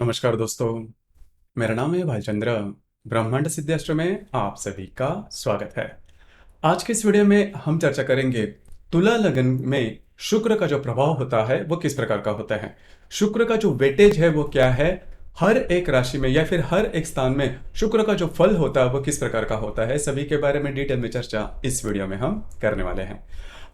नमस्कार दोस्तों, मेरा नाम है भालचंद्र। ब्रह्मांड सिद्धास्त्र में आप सभी का स्वागत है। आज के इस वीडियो में हम चर्चा करेंगे तुला लगन में शुक्र का जो प्रभाव होता है वो किस प्रकार का होता है। शुक्र का जो वेटेज है वो क्या है, हर एक राशि में या फिर हर एक स्थान में शुक्र का जो फल होता है वो किस प्रकार का होता है, सभी के बारे में डिटेल में चर्चा इस वीडियो में हम करने वाले हैं।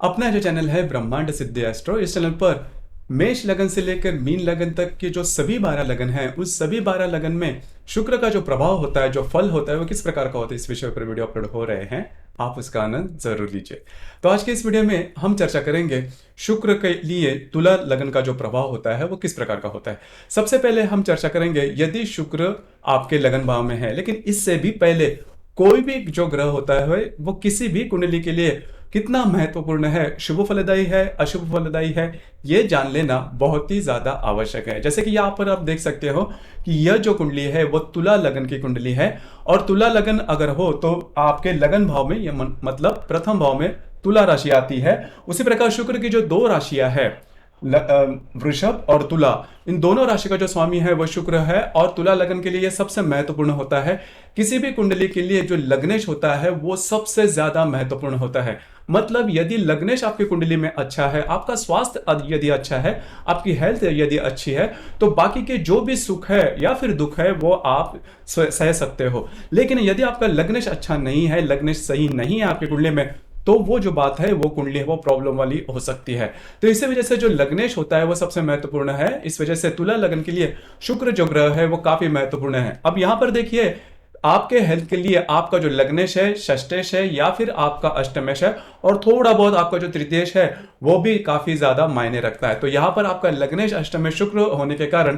अपना जो चैनल है ब्रह्मांड सिद्धि एस्ट्रो, इस चैनल पर मेष लगन से लेकर मीन लगन तक के जो सभी 12 लगन हैं, उस सभी 12 लगन में शुक्र का जो प्रभाव होता है, जो फल होता है वो किस प्रकार का होता है, इस विषय पर वीडियो अपलोड हो रहे हैं। आप उसका आनंद जरूर लीजिए। तो आज के इस वीडियो में हम चर्चा करेंगे शुक्र के लिए तुला लगन का जो प्रभाव होता है वो किस प्रकार का होता है। सबसे पहले हम चर्चा करेंगे यदि शुक्र आपके लगन भाव में है, लेकिन इससे भी पहले कोई भी जो ग्रह होता है वो किसी भी कुंडली के लिए कितना महत्वपूर्ण है, शुभ फलदायी है, अशुभ फलदायी है, ये जान लेना बहुत ही ज्यादा आवश्यक है। जैसे कि यहाँ पर आप देख सकते हो कि यह जो कुंडली है वो तुला लगन की कुंडली है, और तुला लगन अगर हो तो आपके लगन भाव में यह मतलब प्रथम भाव में तुला राशि आती है। उसी प्रकार शुक्र की जो दो राशियां है, वृषभ और तुला, इन दोनों राशि का जो स्वामी है वो शुक्र है, और तुला लगन के लिए सबसे महत्वपूर्ण होता है। किसी भी कुंडली के लिए जो लग्नेश होता है वो सबसे ज्यादा महत्वपूर्ण होता है। मतलब यदि लग्नेश आपकी कुंडली में अच्छा है, आपका स्वास्थ्य यदि अच्छा है, आपकी हेल्थ यदि अच्छी है, तो बाकी के जो भी सुख है या फिर दुख है वो आप सह सकते हो। लेकिन यदि आपका लग्नेश अच्छा नहीं है, लग्नेश सही नहीं है आपकी कुंडली में, तो वो जो बात है वो कुंडली है वो प्रॉब्लम वाली हो सकती है। तो इसी वजह से जो लग्नेश होता है वो सबसे महत्वपूर्ण है। इस वजह से तुला लगन के लिए शुक्र जो ग्रह है वो काफी महत्वपूर्ण है। अब यहां पर देखिए, आपके हेल्थ के लिए आपका जो लग्नेश है, षष्टेश है या फिर आपका अष्टमेश है, और थोड़ा बहुत आपका जो तृतीयेश है वो भी काफी ज्यादा मायने रखता है। तो यहां पर आपका लग्नेश अष्टमेश शुक्र होने के कारण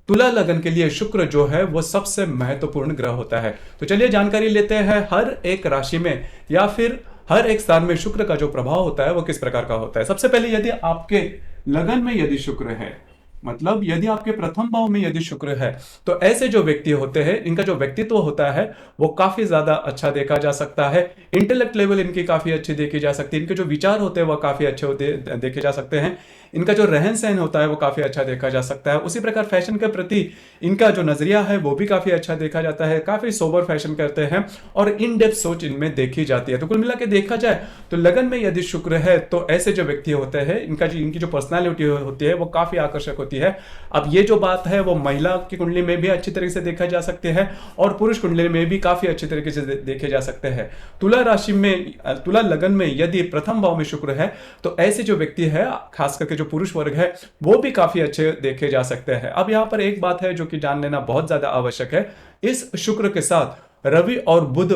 तुला लगन के लिए शुक्र जो है वो सबसे महत्वपूर्ण ग्रह होता है। तो चलिए जानकारी लेते हैं हर एक राशि में या फिर हर एक स्थान में शुक्र का जो प्रभाव होता है वो किस प्रकार का होता है। सबसे पहले यदि आपके लगन में यदि शुक्र है, मतलब यदि आपके प्रथम भाव में यदि शुक्र है, तो ऐसे जो व्यक्ति होते हैं इनका जो व्यक्तित्व होता है वो काफी ज्यादा अच्छा देखा जा सकता है। इंटेलेक्ट लेवल इनकी काफी अच्छी देखी जा सकती है, इनके जो विचार होते हैं वो काफी अच्छे होते देखे जा सकते हैं, इनका जो रहन सहन होता है वो काफी अच्छा देखा जा सकता है। उसी प्रकार फैशन के प्रति इनका जो नजरिया है वो भी काफी अच्छा देखा जाता है, काफी सोबर फैशन करते हैं और इन डेप्थ सोच इनमें देखी जाती है। तो कुल मिला के देखा जाए तो लगन में यदि शुक्र है तो ऐसे जो व्यक्ति होते हैं इनकी जो पर्सनालिटी होती है वो काफी आकर्षक होती है। अब ये जो बात है वो महिला की कुंडली में भी अच्छी तरीके से देखा जा सकते हैं और पुरुष कुंडली में भी काफी अच्छी तरीके से देखे जा सकते हैं। तुला राशि में, तुला लगन में यदि प्रथम भाव में शुक्र है तो ऐसे जो व्यक्ति है, खास करके जो पुरुष वर्ग है, वो भी काफी अच्छे देखे जा सकते हैं। अब यहां पर एक बात है जो कि जान लेना बहुत ज्यादा आवश्यक है, इस शुक्र के साथ रवि और बुध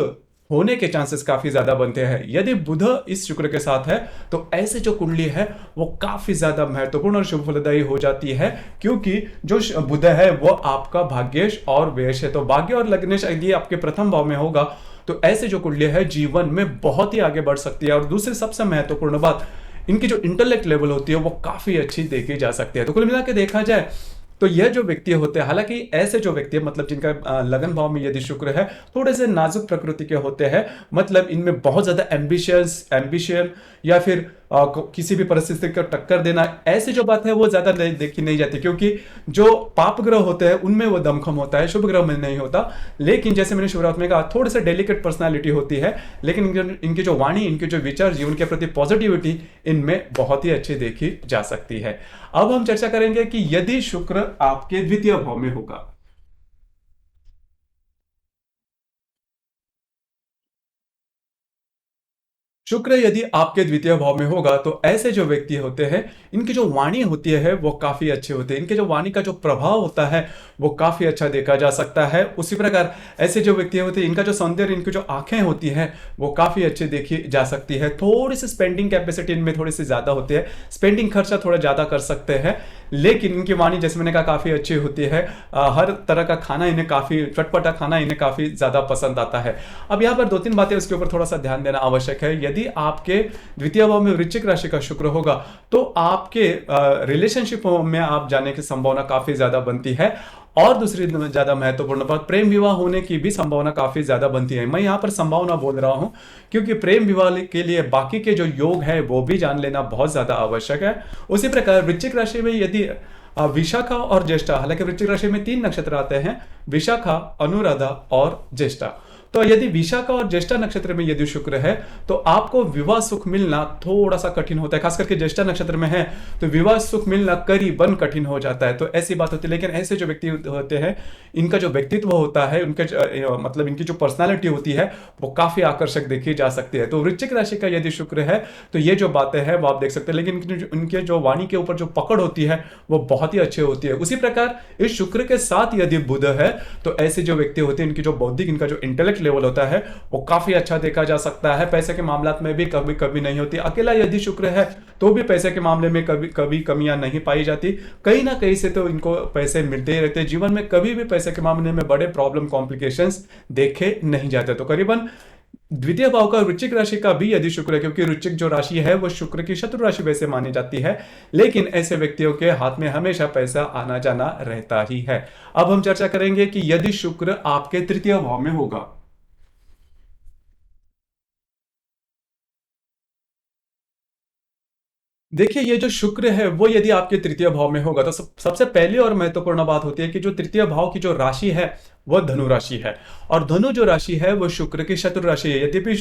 होने के चांसेस काफी ज्यादा बनते हैं। यदि बुध इस शुक्र के साथ है तो ऐसे जो कुंडली है वो काफी ज्यादा महत्वपूर्ण और शुभ फलदायी हो जाती है, क्योंकि जो बुध है वो आपका भाग्येश और व्ययश है। तो भाग्य और लग्नेश यदि आपके प्रथम भाव में होगा तो ऐसे जो कुंडली है जीवन में बहुत ही आगे बढ़ सकती है। और दूसरी सबसे महत्वपूर्ण बात, इनकी जो इंटेलेक्ट लेवल होती है वो काफी अच्छी देखी जा सकती है। तो कुल मिला के देखा जाए तो यह जो व्यक्ति होते हैं, हालांकि ऐसे जो व्यक्ति है मतलब जिनका लगन भाव में यदि शुक्र है, थोड़े से नाजुक प्रकृति के होते हैं, मतलब इनमें बहुत ज्यादा एम्बिशन या फिर किसी भी परिस्थिति को टक्कर देना, ऐसी जो बात है वो ज्यादा देखी नहीं जाती, क्योंकि जो पाप ग्रह होते हैं उनमें वो दमखम होता है, शुभ ग्रह में नहीं होता। लेकिन जैसे मैंने शुरुआत में कहा, थोड़े से डेलिकेट पर्सनालिटी होती है, लेकिन इनकी जो वाणी, इनके जो विचार, जीवन के प्रति पॉजिटिविटी इनमें बहुत ही अच्छी देखी जा सकती है। अब हम चर्चा करेंगे कि यदि शुक्र आपके द्वितीय भाव में होगा, शुक्र यदि आपके द्वितीय भाव में होगा तो ऐसे जो व्यक्ति होते हैं इनकी जो वाणी होती है वो काफी अच्छी होती है, इनके जो वाणी का जो प्रभाव होता है वो काफी अच्छा देखा जा सकता है। उसी प्रकार ऐसे जो व्यक्ति होते हैं इनका जो सौंदर्य, इनकी जो आंखें होती है वो काफी अच्छी देखी जा सकती है। थोड़ी सी स्पेंडिंग कैपेसिटी इनमें थोड़ी सी ज्यादा होती है, स्पेंडिंग खर्चा थोड़ा ज्यादा कर सकते हैं, लेकिन इनकी वाणी जैसे मैंने कहा काफी अच्छी होती है। हर तरह का खाना इन्हें काफी, चटपटा खाना इन्हें काफी ज्यादा पसंद आता है। अब यहाँ पर दो तीन बातें उसके ऊपर थोड़ा सा ध्यान देना आवश्यक है। यदि आपके द्वितीय भाव में वृश्चिक राशि का शुक्र होगा तो आपके रिलेशनशिप में आप जाने की संभावना काफी ज्यादा बनती है, और दूसरी ज्यादा महत्वपूर्ण बात, प्रेम विवाह होने की भी संभावना काफी ज्यादा बनती है। मैं यहां पर संभावना बोल रहा हूं क्योंकि प्रेम विवाह के लिए बाकी के जो योग है वो भी जान लेना बहुत ज्यादा आवश्यक है। उसी प्रकार वृश्चिक राशि में यदि विशाखा और ज्येष्ठा, हालांकि वृश्चिक राशि में 3 नक्षत्र आते हैं, विशाखा, अनुराधा और ज्येष्ठा। तो यदि विशाखा और ज्येष्ठा नक्षत्र में यदि शुक्र है तो आपको विवाह सुख मिलना थोड़ा सा कठिन होता है, खास करके ज्येष्ठा नक्षत्र में है तो विवाह सुख मिलना करीबन कठिन हो जाता है। तो ऐसी बात होती है। लेकिन ऐसे जो व्यक्ति होते हैं, इनका जो व्यक्तित्व होता है, उनके मतलब इनकी जो पर्सनालिटी होती है वो काफी आकर्षक देखी जा सकती है। तो वृश्चिक राशि का यदि शुक्र है तो ये जो बातें हैं वो आप देख सकते हैं। लेकिन इनके जो वाणी के ऊपर जो पकड़ होती है वो बहुत ही अच्छी होती है। उसी प्रकार इस शुक्र के साथ यदि बुध है तो ऐसे जो व्यक्ति होते हैं, इनकी जो बौद्धिक, इनका जो इंटेलेक्ट लेवल होता है वो काफी अच्छा देखा जा सकता है। पैसे के मामला में भी कभी कभी नहीं होती। अकेला यदि शुक्र है तो भी पैसे के मामले में कभी कभी कमियां नहीं पाई जाती। कहीं ना कहीं से तो इनको पैसे मिलते ही रहते हैं। जीवन में कभी भी पैसे के मामले में बड़े प्रॉब्लम, कॉम्प्लिकेशंस देखे नहीं जाते। तो करीबन द्वितीय भाव का वृश्चिक राशि का भी यदि शुक्र है, क्योंकि वृश्चिक जो राशि है वो शुक्र की शत्रु राशि वैसे मानी जाती है, लेकिन ऐसे व्यक्तियों के हाथ में हमेशा पैसा आना जाना रहता ही है। अब हम चर्चा करेंगे कि यदि शुक्र आपके तृतीय भाव में होगा। देखिए, ये जो शुक्र है वो यदि आपके तृतीय भाव में होगा तो सबसे पहली और महत्वपूर्ण बात होती है कि जो तृतीय भाव की जो राशि है वो धनु राशि है, और धनु जो राशि है वो शुक्र की शत्रु राशि है। यद्यपि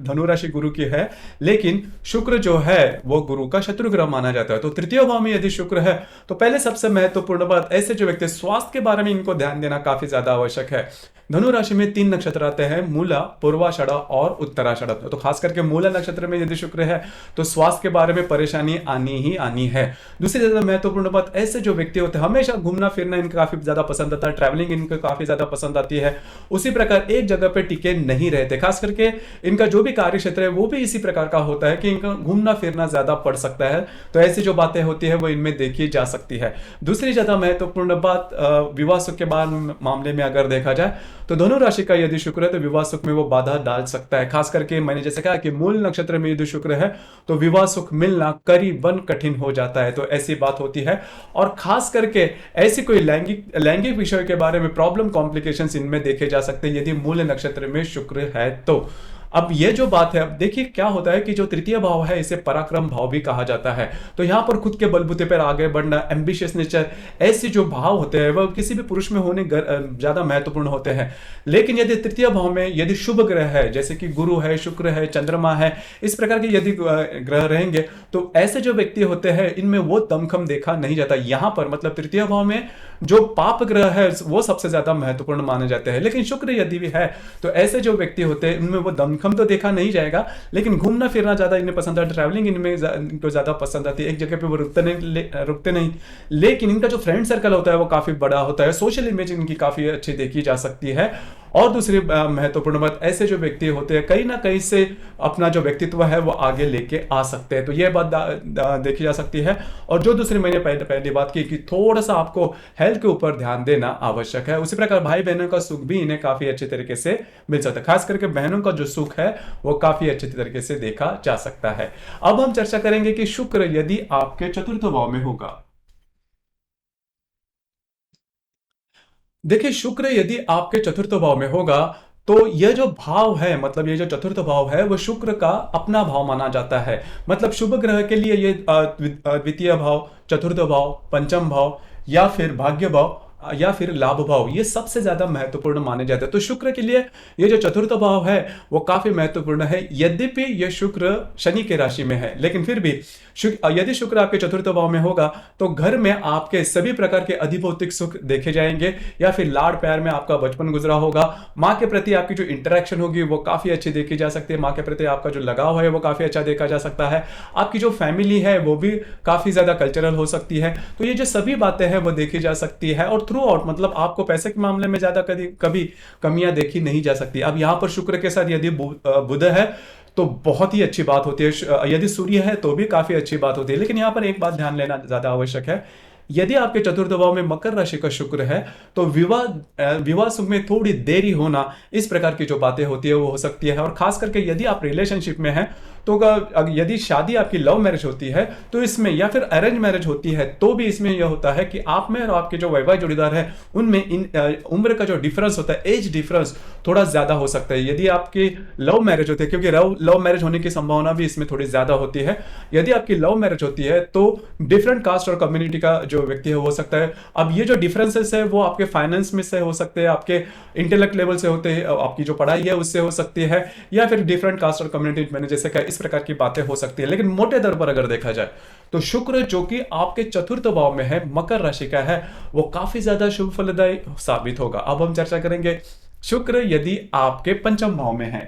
धनु राशि गुरु की है, लेकिन शुक्र जो है वो गुरु का शत्रु ग्रह माना जाता है। तो तृतीय भाव में यदि शुक्र है तो पहले सबसे महत्वपूर्ण बात, ऐसे जो व्यक्ति, स्वास्थ्य के बारे में इनको ध्यान देना काफी ज्यादा आवश्यक है। धनु राशि में 3 नक्षत्र आते हैं, मूला, पूर्वाषाढ़ा और उत्तराषाढ़ा। तो खास करके मूला नक्षत्र में यदि शुक्र है तो स्वास्थ्य के बारे में परेशानी आनी ही आनी है। दूसरी ज्यादा महत्वपूर्ण बात, ऐसे जो व्यक्ति होते हैं हमेशा घूमना फिरना इनको काफी ज्यादा पसंद आता है, ट्रैवलिंग इनको काफी ज्यादा पसंद आती है। उसी प्रकार एक जगह पे टिके नहीं रहते। खास करके इनका जो भी कार्य क्षेत्र है वो भी इसी प्रकार का होता है कि इनका घूमना फिरना ज्यादा पड़ सकता है। तो ऐसी जो बातें होती है वो इनमें देखी जा सकती है। दूसरी ज्यादा महत्वपूर्ण बात, विवाह सुख के मामले में अगर देखा जाए तो धनु राशि का यदि शुक्र है तो विवाह सुख में वो बाधा डाल सकता है। खास करके मैंने जैसे कहा कि मूल नक्षत्र में यदि शुक्र है तो विवाह सुख मिलना करीबन कठिन हो जाता है। तो ऐसी बात होती है, और खास करके ऐसी कोई लैंगिक विषय के बारे में प्रॉब्लम, कॉम्प्लिकेशंस इनमें देखे जा सकते हैं यदि मूल नक्षत्र में शुक्र है तो। अब ये जो बात है, अब देखिए क्या होता है कि जो तृतीय भाव है इसे पराक्रम भाव भी कहा जाता है। तो यहां पर खुद के बलबूते पर आगे बढ़ना, एम्बिशियस नेचर, ऐसे जो भाव होते हैं वह किसी भी पुरुष में होने ज्यादा महत्वपूर्ण होते हैं। लेकिन यदि तृतीय भाव में यदि शुभ ग्रह है, जैसे कि गुरु है, शुक्र है, चंद्रमा है, इस प्रकार के यदि ग्रह रहेंगे तो ऐसे जो व्यक्ति होते हैं इनमें वो दमखम देखा नहीं जाता। यहां पर मतलब तृतीय भाव में जो पाप ग्रह है वो सबसे ज्यादा महत्वपूर्ण माने जाते हैं। लेकिन शुक्र यदि भी है तो ऐसे जो व्यक्ति होते हैं उनमें वो दमखम तो देखा नहीं जाएगा, लेकिन घूमना फिरना ज्यादा इन्हें पसंद है, ट्रैवलिंग इनको ज्यादा पसंद आती है, एक जगह पे वो रुकते नहीं। लेकिन इनका जो फ्रेंड सर्कल होता है वो काफी बड़ा होता है, सोशल इमेज इनकी काफी अच्छी देखी जा सकती है। और दूसरी महत्वपूर्ण बात, ऐसे जो व्यक्ति होते हैं कहीं ना कहीं से अपना जो व्यक्तित्व है वो आगे लेके आ सकते हैं। तो ये बात देखी जा सकती है। और जो दूसरी मैंने पहली बात की कि थोड़ा सा आपको हेल्थ के ऊपर ध्यान देना आवश्यक है। उसी प्रकार भाई बहनों का सुख भी इन्हें काफी अच्छे तरीके से मिल सकता है। खास करके बहनों का जो सुख है वो काफी अच्छे तरीके से देखा जा सकता है। अब हम चर्चा करेंगे कि शुक्र यदि आपके चतुर्थ भाव में होगा। देखिए, शुक्र यदि आपके चतुर्थ भाव में होगा तो यह जो भाव है, मतलब ये जो चतुर्थ भाव है वो शुक्र का अपना भाव माना जाता है। मतलब शुभ ग्रह के लिए ये द्वितीय भाव, चतुर्थ भाव, पंचम भाव या फिर भाग्य भाव या फिर लाभ भाव, ये सबसे ज्यादा महत्वपूर्ण माने जाते हैं। तो शुक्र के लिए ये जो चतुर्थ भाव है वो काफी महत्वपूर्ण है। यद्यपि ये शुक्र शनि के राशि में है, लेकिन फिर भी यदि शुक्र आपके चतुर्थ भाव में होगा तो घर में आपके सभी प्रकार के अधिभौतिक सुख देखे जाएंगे, या फिर लाड़ प्यार में आपका बचपन गुजरा होगा। माँ के प्रति आपकी जो इंटरेक्शन होगी वो काफी अच्छी देखी जा सकती है। माँ के प्रति आपका जो लगाव है वो काफी अच्छा देखा जा सकता है। आपकी जो फैमिली है वो भी काफी ज्यादा कल्चरल हो सकती है। तो ये जो सभी बातें हैं वो देखी जा सकती है। और थ्रू आउट मतलब आपको पैसे के मामले में ज्यादा कभी कमियां देखी नहीं जा सकती। अब यहां पर शुक्र के साथ यदि बुध है तो बहुत ही अच्छी बात होती है, यदि सूर्य है तो भी काफी अच्छी बात होती है। लेकिन यहां पर एक बात ध्यान लेना ज्यादा आवश्यक है, यदि आपके चतुर्थ भाव में मकर राशि का शुक्र है तो विवाह सुख में थोड़ी देरी होना, इस प्रकार की जो बातें होती है वो हो सकती है। और खास करके यदि आप रिलेशनशिप में हैं तो यदि शादी आपकी लव मैरिज होती है तो इसमें, या फिर अरेंज मैरिज होती है तो भी इसमें यह होता है कि आप में और आपके जो वैवाहिक जोड़ीदार है उनमें उम्र का जो डिफरेंस होता है, एज डिफरेंस थोड़ा ज्यादा हो सकता है। यदि आपकी लव मैरिज होती है, क्योंकि लव मैरिज होने की संभावना भी इसमें थोड़ी ज्यादा होती है, यदि आपकी लव मैरिज होती है तो डिफरेंट कास्ट और कम्युनिटी का जो व्यक्ति है हो सकता है। अब ये जो डिफरेंसेस है वो आपके फाइनेंस में से हो सकते हैं, आपके इंटेलेक्ट लेवल से होते हैं, आपकी जो पढ़ाई है उससे हो सकती है, या फिर डिफरेंट कास्ट और कम्युनिटी, मैंने जैसे कहा इस प्रकार की बातें हो सकती है। लेकिन मोटे तौर पर अगर देखा जाए तो शुक्र जो कि आपके चतुर्थ भाव में है, मकर राशि का है, वो काफी ज्यादा शुभ फलदायी साबित होगा। अब हम चर्चा करेंगे शुक्र यदि आपके पंचम भाव में है।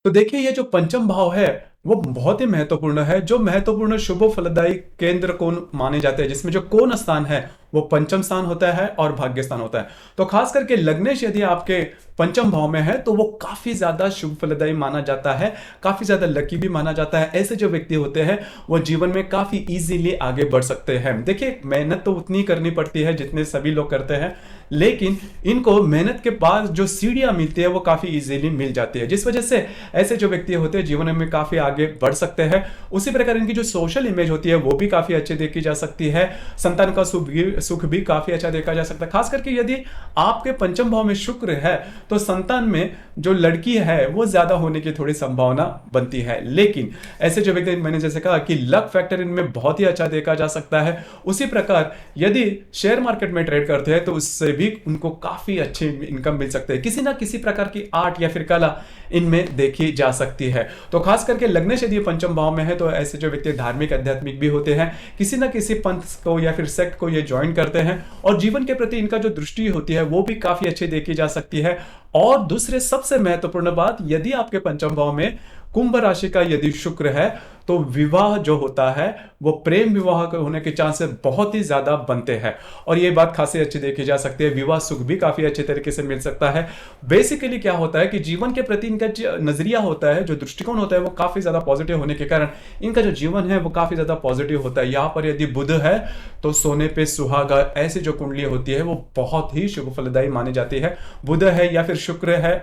तो देखिए ये जो पंचम भाव है वो बहुत ही महत्वपूर्ण है। जो महत्वपूर्ण शुभ फलदायी केंद्र कौन माने जाते हैं, जिसमें जो कौन स्थान है वो पंचम स्थान होता है और भाग्य स्थान होता है। तो खास करके लग्नेश यदि आपके पंचम भाव में है तो वो काफी ज्यादा शुभ फलदायी माना जाता है, काफी ज्यादा लकी भी माना जाता है। ऐसे जो व्यक्ति होते हैं वो जीवन में काफी इजीली आगे बढ़ सकते हैं। देखिए मेहनत तो उतनी करनी पड़ती है जितने सभी लोग करते हैं, लेकिन इनको मेहनत के बाद जो सीढ़ियां मिलती है वो काफी इजीली मिल जाती है, जिस वजह से ऐसे जो व्यक्ति होते हैं जीवन में काफी आगे बढ़ सकते हैं। उसी प्रकार इनकी जो सोशल इमेज होती है वो भी काफी अच्छी देखी जा सकती है। संतान का सुख भी काफी अच्छा देखा जा सकता है। खास करके यदि आपके पंचम भाव में शुक्र है तो संतान में जो लड़की है वो ज्यादा होने की थोड़ी संभावना बनती है। लेकिन ऐसे जो व्यक्ति, मैंने जैसे कहा कि लक फैक्टर इनमें बहुत ही अच्छा देखा जा सकता है। उसी प्रकार यदि शेयर मार्केट में ट्रेड करते हैं तो उससे भी उनको काफी अच्छी इनकम मिल सकती है। किसी ना किसी प्रकार की आर्ट या फिर कला इनमें देखी जा सकती है। तो खास करके लग्नेश यदि पंचम भाव में है तो ऐसे जो व्यक्ति धार्मिक आध्यात्मिक भी होते हैं, किसी ना किसी पंथ को या फिर सेक्ट को ये ज्वाइन करते हैं, और जीवन के प्रति इनका जो दृष्टि होती है वो भी काफी अच्छी देखी जा सकती है। और दूसरे सबसे महत्वपूर्ण बात, यदि आपके पंचम भाव में कुंभ राशि का यदि शुक्र है तो विवाह जो होता है वो प्रेम विवाह होने के चांसेस बहुत ही ज्यादा बनते हैं, और ये बात खासी अच्छी देखी जा सकती है। विवाह सुख भी काफी अच्छे तरीके से मिल सकता है। बेसिकली क्या होता है कि जीवन के प्रति इनका जो नजरिया होता है, जो दृष्टिकोण होता है वो काफी ज्यादा पॉजिटिव होने के कारण इनका जो जीवन है वो काफी ज्यादा पॉजिटिव होता है। यहाँ पर यदि बुध है तो सोने पे सुहागा, ऐसी जो कुंडली होती है वो बहुत ही शुभ फलदायी मानी जाती है। बुध है या फिर शुक्र है,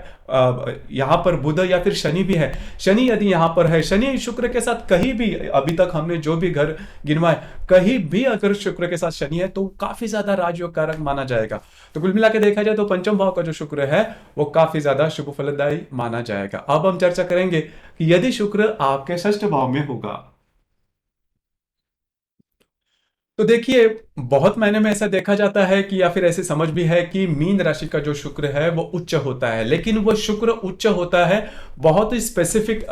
यहाँ पर बुध या फिर शनि भी है। शनि यदि यहाँ पर है, शनि शुक्र के साथ कहीं भी, अभी तक हमने जो भी घर गिनवाए, कहीं भी अगर शुक्र के साथ शनि है तो काफी ज्यादा राजयोग कारक माना जाएगा। तो कुल मिला के देखा जाए तो पंचम भाव का जो शुक्र है वो काफी ज्यादा शुभ फलदायी माना जाएगा। अब हम चर्चा करेंगे कि यदि शुक्र आपके षष्ठ भाव में होगा। तो देखिए बहुत मायने में ऐसा देखा जाता है कि, या फिर ऐसी समझ भी है कि मीन राशि का जो शुक्र है वो उच्च होता है, लेकिन वो शुक्र उच्च होता है बहुत ही स्पेसिफिक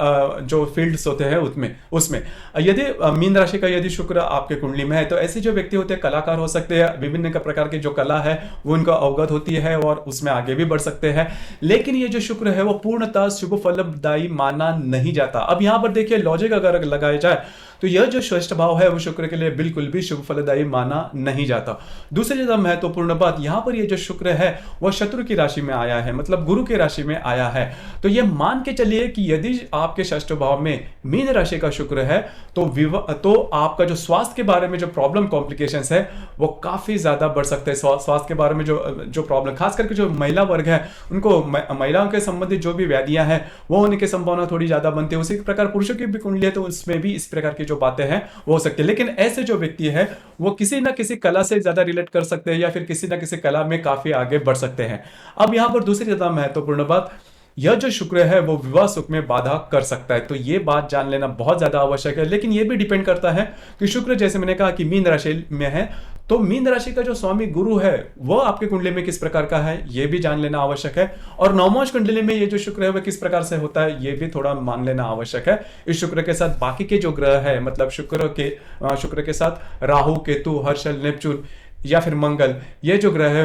जो फील्ड्स होते हैं उसमें उसमें यदि मीन राशि का यदि शुक्र आपके कुंडली में है तो ऐसे जो व्यक्ति होते हैं कलाकार हो सकते हैं, विभिन्न प्रकार की जो कला है वो उनको अवगत होती है और उसमें आगे भी बढ़ सकते हैं। लेकिन ये जो शुक्र है वो पूर्णतः शुभ फलदायी माना नहीं जाता। अब यहाँ पर देखिए लॉजिक अगर लगाया जाए तो यह जो षष्ठ भाव है वो शुक्र के लिए बिल्कुल भी शुभ फलदायी माना नहीं जाता। दूसरी ज्यादा महत्वपूर्ण बात, यहाँ पर ये जो शुक्र है वह शत्रु की राशि में आया है, मतलब गुरु की राशि में आया है। तो ये मान के चलिए कि यदि आपके षष्ठ भाव में मीन राशि का शुक्र है तो आपका जो स्वास्थ्य के बारे में जो प्रॉब्लम कॉम्प्लिकेशंस है वो काफी ज्यादा बढ़ सकते हैं। स्वास्थ्य के बारे में जो प्रॉब्लम, खास करके जो महिला वर्ग है उनको महिलाओं के संबंधित जो भी व्याधियां हैं वो होने की संभावना थोड़ी ज्यादा बनती है। उसी प्रकार पुरुषों की भी कुंडली है तो उसमें भी इस प्रकार की जो बातें हैं वो हो सकती है। लेकिन ऐसे जो व्यक्ति है वो किसी ना किसी कला से ज्यादा रिलेट कर सकते हैं या फिर किसी ना किसी कला में काफी आगे बढ़ सकते हैं। अब यहां पर दूसरी ज्यादा महत्वपूर्ण बात, यह जो शुक्र है वो विवाह सुख में बाधा कर सकता है। तो ये बात जान लेना बहुत ज्यादा आवश्यक है। लेकिन ये भी डिपेंड करता है कि शुक्र, जैसे मैंने कहा कि मीन राशि में है, तो मीन राशि का जो स्वामी गुरु है वो आपके कुंडली में किस प्रकार का है ये भी जान लेना आवश्यक है। और नवमांश कुंडली में ये जो शुक्र है वह किस प्रकार से होता है ये भी थोड़ा मान लेना आवश्यक है। इस शुक्र के साथ बाकी के जो ग्रह है, मतलब शुक्र के साथ राहु, केतु, हर्षल, नेपच्यून या फिर मंगल, ये जो ग्रह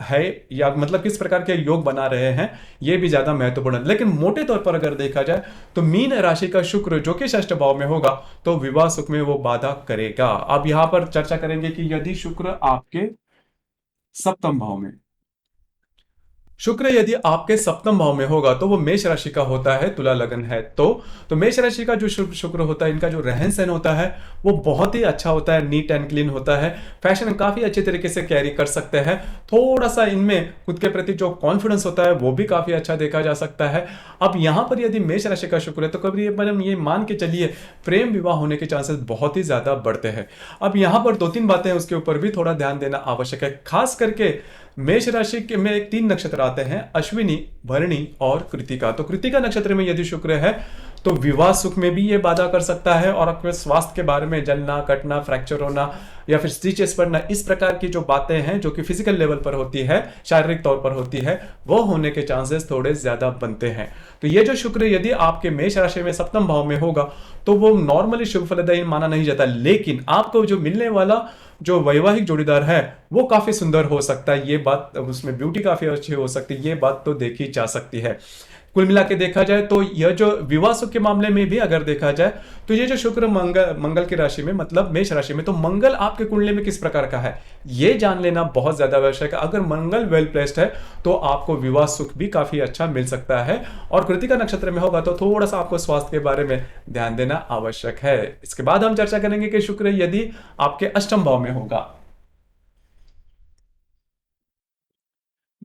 है या मतलब किस प्रकार के योग बना रहे हैं ये भी ज्यादा महत्वपूर्ण है। लेकिन मोटे तौर पर अगर देखा जाए तो मीन राशि का शुक्र जो कि षष्ठ भाव में होगा तो विवाह सुख में वो बाधा करेगा। अब यहां पर चर्चा करेंगे कि यदि शुक्र आपके सप्तम भाव में, शुक्र यदि आपके सप्तम भाव में होगा तो वो मेष राशि का होता है, तुला लगन है तो मेष राशि का जो शुक्र होता है, इनका जो रहन सहन होता है वो बहुत ही अच्छा होता है, नीट एंड क्लीन होता है, फैशन काफी अच्छे तरीके से कैरी कर सकते हैं। थोड़ा सा इनमें खुद के प्रति जो कॉन्फिडेंस होता है वो भी काफी अच्छा देखा जा सकता है। अब यहां पर यदि मेष राशि का शुक्र है तो कभी मतलब ये मान के चलिए प्रेम विवाह होने के चांसेस बहुत ही ज्यादा बढ़ते हैं। अब यहां पर दो तीन बातें हैं, उसके ऊपर भी थोड़ा ध्यान देना आवश्यक है। खास करके मेष राशि के में एक तीन नक्षत्र आते हैं, अश्विनी, भरणी और कृतिका। तो कृतिका नक्षत्र में यदि शुक्र है तो विवाह सुख में भी ये बाधा कर सकता है, और आपके स्वास्थ्य के बारे में जलना, कटना, फ्रैक्चर होना या फिर स्टिचेस पड़ना, इस प्रकार की जो बातें हैं जो कि फिजिकल लेवल पर होती है, शारीरिक तौर पर होती है, वो होने के चांसेस थोड़े ज्यादा बनते हैं। तो ये जो शुक्र यदि आपके मेष राशि में सप्तम भाव में होगा तो वो नॉर्मली शुभ फलदायी माना नहीं जाता, लेकिन आपको जो मिलने वाला जो वैवाहिक जोड़ीदार है वो काफी सुंदर हो सकता है, ये बात, उसमें ब्यूटी काफी अच्छी हो सकती है, ये बात तो देखी जा सकती है। कुल मिला के देखा जाए तो यह जो विवाह सुख के मामले में भी अगर देखा जाए तो ये जो शुक्र मंगल की राशि में, मतलब मेष राशि में, तो मंगल आपके कुंडली में किस प्रकार का है ये जान लेना बहुत ज्यादा आवश्यक है। अगर मंगल वेल प्लेस्ड है तो आपको विवाह सुख भी काफी अच्छा मिल सकता है, और कृतिका नक्षत्र में होगा तो थोड़ा सा आपको स्वास्थ्य के बारे में ध्यान देना आवश्यक है। इसके बाद हम चर्चा करेंगे कि शुक्र यदि आपके अष्टम भाव में होगा।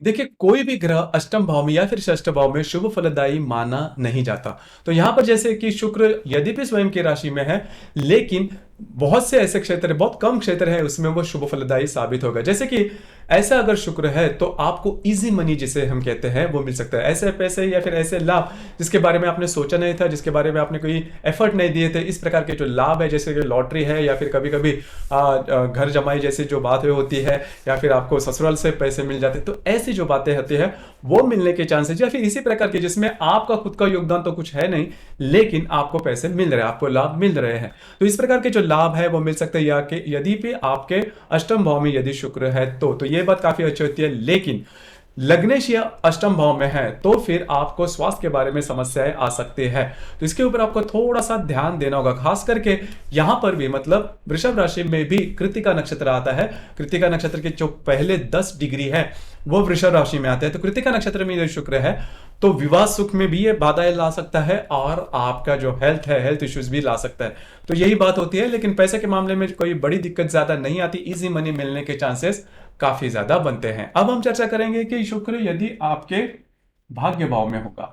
देखिए, कोई भी ग्रह अष्टम भाव में या फिर षष्ठ भाव में शुभ फलदायी माना नहीं जाता। तो यहां पर जैसे कि शुक्र यद्यपि स्वयं की राशि में है, लेकिन बहुत से ऐसे क्षेत्र, बहुत कम क्षेत्र है उसमें वो शुभ फलदायी साबित होगा। जैसे कि ऐसा अगर शुक्र है तो आपको इजी मनी जिसे हम कहते हैं वो मिल सकता है, ऐसे पैसे या फिर ऐसे लाभ जिसके बारे में आपने सोचा नहीं था, जिसके बारे में आपने कोई एफर्ट नहीं दिए थे, इस प्रकार के जो लाभ है, जैसे कि लॉटरी है या फिर कभी कभी घर जमाई जैसी जो बातें होती है, या फिर आपको ससुराल से पैसे मिल जाते, तो ऐसी जो बातें होती है वो मिलने के चांसेस, या फिर इसी प्रकार के जिसमें आपका खुद का योगदान तो कुछ है नहीं लेकिन आपको पैसे मिल रहे हैं, आपको लाभ मिल रहे हैं, तो इस प्रकार के जो लाभ है वो मिल सकते हैं। या कि यदि भी आपके अष्टम भाव में यदि शुक्र है तो ये बात काफी अच्छी होती है। लेकिन लग्नेश या अष्टम भाव में है तो फिर आपको स्वास्थ्य के बारे में समस्याएं आ सकती है, तो इसके ऊपर आपको थोड़ा सा ध्यान देना होगा। खास करके यहां पर भी, मतलब वृषभ राशि में भी कृतिका नक्षत्र आता है, कृतिका नक्षत्र के जो पहले 10 डिग्री है वो वृषभ राशि में आते हैं। तो कृतिका नक्षत्र में यदि शुक्र है तो विवाह सुख में भी ये बाधाएं ला सकता है, और आपका जो हेल्थ है, हेल्थ इश्यूज भी ला सकता है। तो यही बात होती है, लेकिन पैसे के मामले में कोई बड़ी दिक्कत ज्यादा नहीं आती, इजी मनी मिलने के चांसेस काफी ज्यादा बनते हैं। अब हम चर्चा करेंगे कि शुक्र यदि आपके भाग्य भाव में होगा।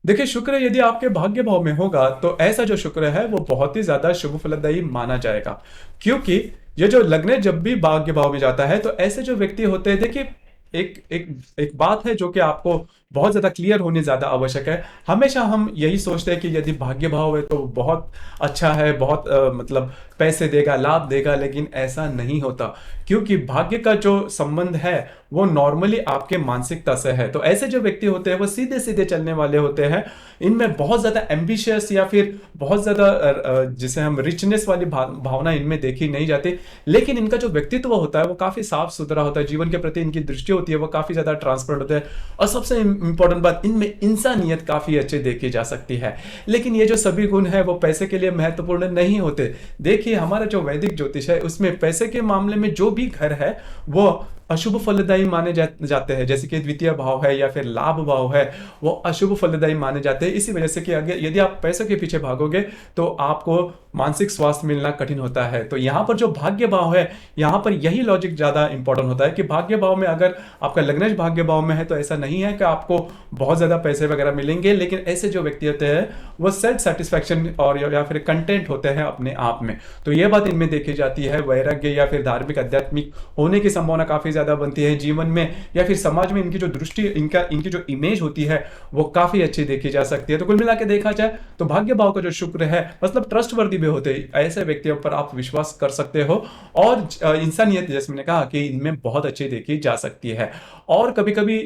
देखिए, शुक्र यदि आपके भाग्य भाव में होगा तो ऐसा जो शुक्र है वो बहुत ही ज्यादा शुभ फलदायी माना जाएगा, क्योंकि ये जो लग्न जब भी भाग्य भाव में जाता है तो ऐसे जो व्यक्ति होते हैं, देखिए एक एक एक बात है जो कि आपको बहुत ज्यादा क्लियर होनी ज्यादा आवश्यक है। हमेशा हम यही सोचते हैं कि यदि भाग्य भाव है तो बहुत अच्छा है, बहुत मतलब पैसे देगा, लाभ देगा, लेकिन ऐसा नहीं होता, क्योंकि भाग्य का जो संबंध है वो नॉर्मली आपके मानसिकता से है। तो ऐसे जो व्यक्ति होते हैं वो सीधे सीधे चलने वाले होते हैं, इनमें बहुत ज्यादा एम्बिशियस या फिर बहुत ज्यादा जिसे हम रिचनेस वाली भावना इनमें देखी नहीं जाती, लेकिन इनका जो व्यक्तित्व होता है वो काफी साफ सुथरा होता है, जीवन के प्रति इनकी दृष्टि होती है वो काफी ज्यादा ट्रांसपेरेंट होते हैं, और सबसे इंपॉर्टेंट बात, इनमें इंसानियत काफी अच्छी देखी जा सकती है। लेकिन ये जो सभी गुण है वो पैसे के लिए महत्वपूर्ण नहीं होते। देखिए, हमारा जो वैदिक ज्योतिष है उसमें पैसे के मामले में जो भी घर है वो अशुभ फलदायी माने जाते हैं, जैसे कि द्वितीय भाव है या फिर लाभ भाव है, वो अशुभ फलदायी माने जाते हैं। इसी वजह से कि अगर यदि आप पैसों के पीछे भागोगे तो आपको मानसिक स्वास्थ्य मिलना कठिन होता है। तो यहाँ पर जो भाग्य भाव है, यहाँ पर यही लॉजिक ज्यादा इंपॉर्टेंट होता है कि भाग्य भाव में अगर आपका लग्नेश भाग्य भाव में है तो ऐसा नहीं है कि आपको बहुत ज्यादा पैसे वगैरह मिलेंगे, लेकिन ऐसे जो व्यक्ति होते हैं वो सेल्फ सेटिस्फैक्शन और या फिर कंटेंट होते हैं अपने आप में। तो ये बात इनमें देखी जाती है। वैराग्य या फिर धार्मिक आध्यात्मिक होने की संभावना काफी ज्यादा बनती है जीवन में, या फिर समाज में इनकी जो दृष्टि, इनकी जो इमेज होती है वो काफी अच्छी देखी जा सकती है। तो कुल मिला के देखा जाए तो भाग्य भाव का जो शुक्र है, मतलब ट्रस्टवर्दी भी होते हैं, ऐसे व्यक्तियों पर आप विश्वास कर सकते हो, और इंसानियत जैसे मैंने कहा कि इनमें बहुत अच्छी देखी जा सकती है, और कभी कभी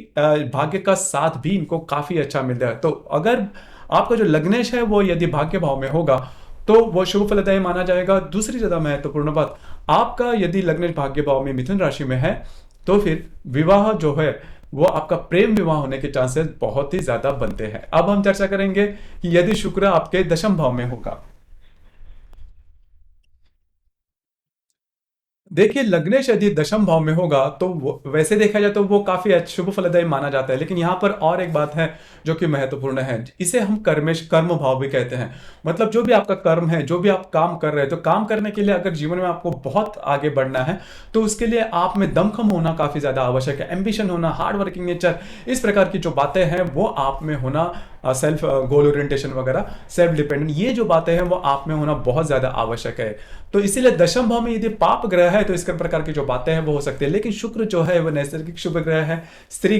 भाग्य का साथ भी इनको काफी अच्छा मिलता है। तो अगर आपका जो लग्नेश है वो यदि भाग्य भाव में होगा तो वो शुभ फलदायी माना जाएगा। दूसरी ज्यादा महत्वपूर्ण बात, आपका यदि लग्नेश भाग्य भाव में मिथुन राशि में है तो फिर विवाह जो है वो आपका प्रेम विवाह होने के चांसेस बहुत ही ज्यादा बनते हैं। अब हम चर्चा करेंगे कि यदि शुक्र आपके दशम भाव में होगा। देखिए, लग्नेश यदि दशम भाव में होगा तो वैसे देखा जाए तो वो काफी शुभ फलदायी माना जाता है, लेकिन यहाँ पर और एक बात है जो कि महत्वपूर्ण है। इसे हम कर्म भाव भी कहते हैं। मतलब जो भी आपका कर्म है, जो भी आप काम कर रहे हैं, तो काम करने के लिए अगर जीवन में आपको बहुत आगे बढ़ना है तो उसके लिए आप में दमखम होना काफी ज्यादा आवश्यक है। एम्बिशन होना, हार्ड वर्किंग नेचर, इस प्रकार की जो बातें हैं वो आप में होना, सेल्फ गोल ओरिएंटेशन वगैरह, सेल्फ डिपेंडेंट, ये जो बातें हैं वो आप में होना बहुत ज्यादा आवश्यक है। तो इसीलिए दशम भाव में यदि पाप ग्रह है तो इस प्रकार की जो बातें हैं वो हो सकती है। लेकिन शुक्र जो है वो नैसर्गिक शुभ ग्रह है, स्त्री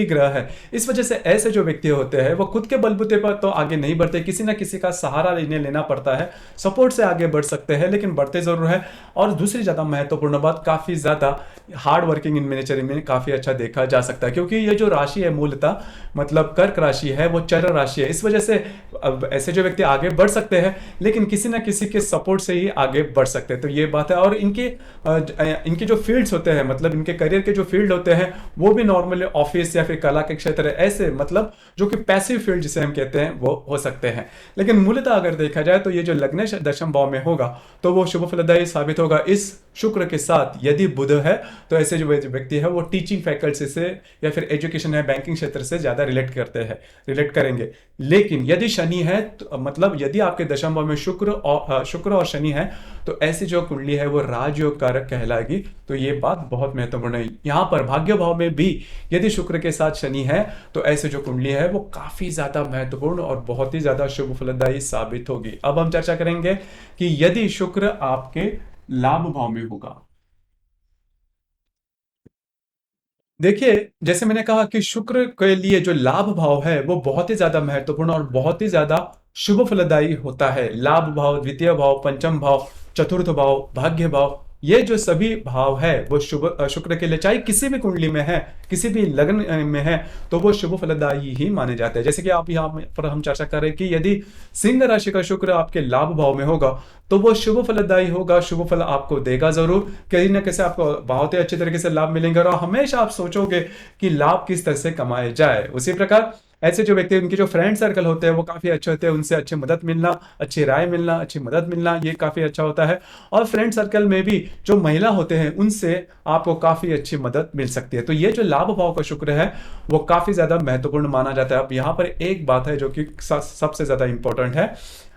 ग्रह है। इस वजह से ऐसे जो व्यक्ति होते हैं वो खुद के बलबूते पर तो आगे नहीं बढ़ते, किसी ना किसी का सहारा लेना पड़ता है, सपोर्ट से आगे बढ़ सकते हैं, लेकिन बढ़ते जरूर है। और दूसरी ज्यादा महत्वपूर्ण बात, काफी ज्यादा हार्ड वर्किंग इन नेचर में काफी अच्छा देखा जा सकता है, क्योंकि ये जो राशि है मूलतः मतलब कर्क राशि है, वो चर राशि है। इस वजह से अब ऐसे जो व्यक्ति आगे बढ़ सकते हैं, लेकिन किसी ना किसी के सपोर्ट से ही आगे बढ़ सकते हैं। तो ये बात है। और इनके जो फील्ड्स होते हैं, मतलब इनके करियर के जो फील्ड होते हैं वो भी नॉर्मली ऑफिस या फिर कला के क्षेत्र है, ऐसे मतलब जो कि पैसिव फील्ड जिसे हम कहते हैं वो हो सकते हैं। लेकिन मूलतः अगर देखा जाए तो ये जो लग्नेश दशम भाव में होगा तो वो शुभ फलदायी साबित होगा। इस शुक्र के साथ यदि बुध है तो ऐसे जो व्यक्ति है वो टीचिंग फैकल्टी से या फिर एजुकेशन है, बैंकिंग क्षेत्र से ज्यादा रिलेट करेंगे। लेकिन यदि शनि है तो मतलब यदि आपके दशम भाव में शुक्र और शनि है तो ऐसी जो कुंडली है वो राजयोग कारक कहलाएगी। तो ये बात बहुत महत्वपूर्ण है। यहाँ पर भाग्य भाव में भी यदि शुक्र के साथ शनि है तो ऐसे जो कुंडली है वो काफी ज्यादा महत्वपूर्ण और बहुत ही ज्यादा शुभ फलदायी साबित होगी। अब हम चर्चा करेंगे कि यदि शुक्र आपके लाभ भाव में होगा। देखिए, जैसे मैंने कहा कि शुक्र के लिए जो लाभ भाव है वो बहुत ही ज्यादा महत्वपूर्ण और बहुत ही ज्यादा शुभ फलदायी होता है। लाभ भाव, द्वितीय भाव, पंचम भाव, चतुर्थ भाव, भाग्य भाव, ये जो सभी भाव है वो शुक्र के लिए, चाहे किसी भी कुंडली में है, किसी भी लग्न में है, तो वो शुभ फलदायी ही माने जाते हैं। जैसे कि आप यहाँ पर हम चर्चा करें कि यदि सिंह राशि का शुक्र आपके लाभ भाव में होगा तो वो शुभ फलदायी होगा, शुभ फल आपको देगा जरूर, कहीं ना कैसे आपको बहुत ही अच्छे तरीके से लाभ मिलेंगे और हमेशा आप सोचोगे कि लाभ किस तरह से कमाए जाए। उसी प्रकार ऐसे जो व्यक्ति, उनके जो फ्रेंड सर्कल होते हैं वो काफी अच्छे होते हैं, उनसे अच्छी मदद मिलना, अच्छी राय मिलना, अच्छी मदद मिलना, ये काफी अच्छा होता है। और फ्रेंड सर्कल में भी जो महिला होते हैं उनसे आपको काफी अच्छी मदद मिल सकती है। तो ये जो लाभ भाव का शुक्र है वो काफी ज्यादा महत्वपूर्ण माना जाता है। अब यहाँ पर एक बात है जो कि सबसे ज्यादा इंपॉर्टेंट है।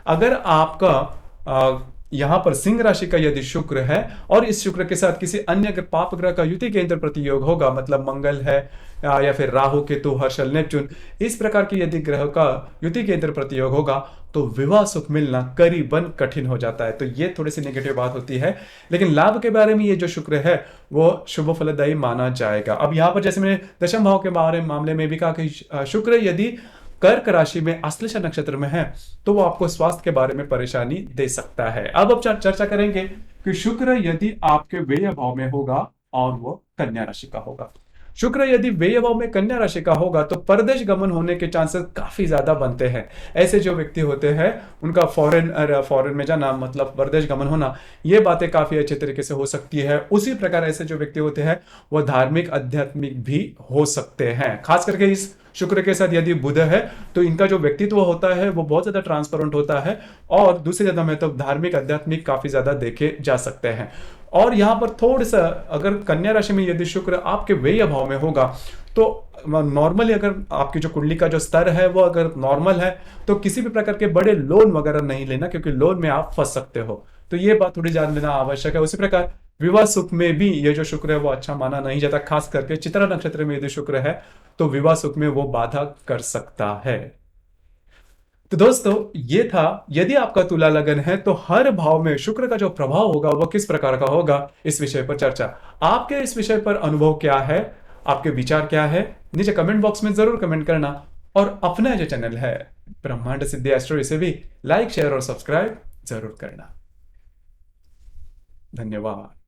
अगर आपका यहां पर सिंह राशि का यदि शुक्र है और इस शुक्र के साथ किसी अन्य पाप ग्रह का युति केंद्र प्रतियोग होगा, मतलब मंगल है या फिर राहु, केतु, हर्षल, नेपच्यून, इस प्रकार की यदि ग्रह का युति केंद्र प्रतियोग होगा तो विवाह सुख मिलना करीबन कठिन हो जाता है। तो ये थोड़ी सी नेगेटिव बात होती है। लेकिन लाभ के बारे में ये जो शुक्र है वो शुभ फलदायी माना जाएगा। अब यहाँ पर जैसे मैंने दशम भाव के मामले में भी कहा कि शुक्र यदि कर्क राशि में आश्लेषा नक्षत्र में है तो वो आपको स्वास्थ्य के बारे में परेशानी दे सकता है। अब चर्चा करेंगे कि शुक्र यदि आपके व्यय भाव में होगा और वो कन्या राशि का होगा। शुक्र यदि व्यय भाव में कन्या राशि का होगा तो परदेश गमन होने के चांसेस काफी ज्यादा बनते हैं। ऐसे जो व्यक्ति होते हैं उनका फॉरेन में जाना, मतलब परदेश गमन होना, ये बातें काफी अच्छे तरीके से हो सकती है। उसी प्रकार ऐसे जो व्यक्ति होते हैं वो धार्मिक, आध्यात्मिक भी हो सकते हैं। खास करके इस शुक्र के साथ यदि बुध है तो इनका जो व्यक्तित्व होता है वो बहुत ज्यादा ट्रांसपेरेंट होता है और दूसरी ज्यादा में तो धार्मिक, आध्यात्मिक काफी ज्यादा देखे जा सकते हैं। और यहाँ पर थोड़ा सा अगर कन्या राशि में यदि शुक्र आपके व्यय भाव में होगा तो नॉर्मली अगर आपकी जो कुंडली का जो स्तर है वो अगर नॉर्मल है तो किसी भी प्रकार के बड़े लोन वगैरह नहीं लेना, क्योंकि लोन में आप फंस सकते हो। तो ये बात थोड़ी जान लेना आवश्यक है। उसी प्रकार विवाह सुख में भी ये जो शुक्र है वो अच्छा माना नहीं जाता। खास करके चित्रा नक्षत्र में यदि शुक्र है तो विवाह सुख में वो बाधा कर सकता है। तो दोस्तों ये था, यदि आपका तुला लगन है तो हर भाव में शुक्र का जो प्रभाव होगा वो किस प्रकार का होगा, इस विषय पर चर्चा। आपके इस विषय पर अनुभव क्या है, आपके विचार क्या है, नीचे कमेंट बॉक्स में जरूर कमेंट करना। और अपना जो चैनल है ब्रह्मांड सिद्धि एस्ट्रो, इसे भी लाइक, शेयर और सब्सक्राइब जरूर करना। धन्यवाद।